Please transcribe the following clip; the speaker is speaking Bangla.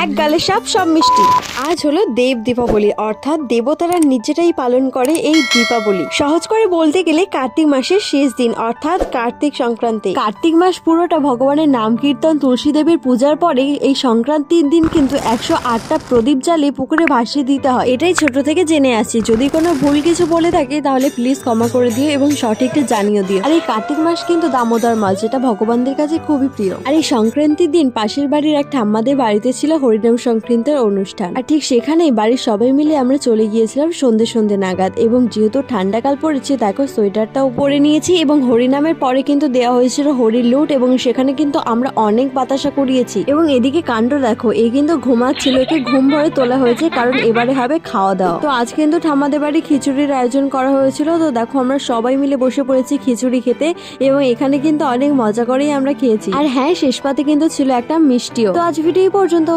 এক গালে সাপ সব মিষ্টি। আজ হলো দেব দীপাবলি, অর্থাৎ দেবতারা নিজেরাই পালন করে এই দীপাবলি। সহজ করে বলতে গেলে কার্তিক মাসের শেষ দিন, অর্থাৎ কার্তিক সংক্রান্তি। কার্তিক মাস পুরোটা ভগবানের নাম কীর্তন, তুলসী দেবীর পূজার পরে এই সংক্রান্তির দিন কিন্তু 108টা প্রদীপ জ্বালিয়ে পুকুরে ভাসিয়ে দিতে হয়। এটাই ছোট থেকে জেনে আসছি। যদি কোনো ভুল কিছু বলে থাকে তাহলে প্লিজ ক্ষমা করে দিও এবং সঠিকটা জানিয়ে দিও। আর এই কার্তিক মাস কিন্তু দামোদর মাস, যেটা ভগবানদের কাছে খুবই প্রিয়। আর এই সংক্রান্তির দিন পাশের বাড়ির এক ঠাম্মাদের বাড়িতে ছিল হরিনাম সংক্রান্তির অনুষ্ঠান। আর ঠিক সেখানেই বাড়ির সবাই মিলে আমরা চলে গিয়েছিলাম সন্ধে নাগাদ। এবং যেহেতু ঠান্ডাকাল পড়েছে, দেখো সোয়েটারটাও পরে নিয়েছি। এবং হরিনামের পরে কিন্তু দেওয়া হয়েছিল হরির লুট, এবং সেখানে কিন্তু আমরা অনেক বাতাসা করিয়েছি। এবং এদিকে কাণ্ড দেখো, এ কিন্তু ঘুমাচ্ছিল, একে ঘুম ভরে তোলা হয়েছে, কারণ এবারে হবে খাওয়া দাওয়া। তো আজ কিন্তু ঠাম্মাদের বাড়ি খিচুড়ির আয়োজন করা হয়েছিল। তো দেখো আমরা সবাই মিলে বসে পড়েছি খিচুড়ি খেতে, এবং এখানে কিন্তু অনেক মজা করেই আমরা খেয়েছি। আর হ্যাঁ, শেষ পাতে কিন্তু ছিল একটা মিষ্টিও। তো আজ ভিডিও পর্যন্ত।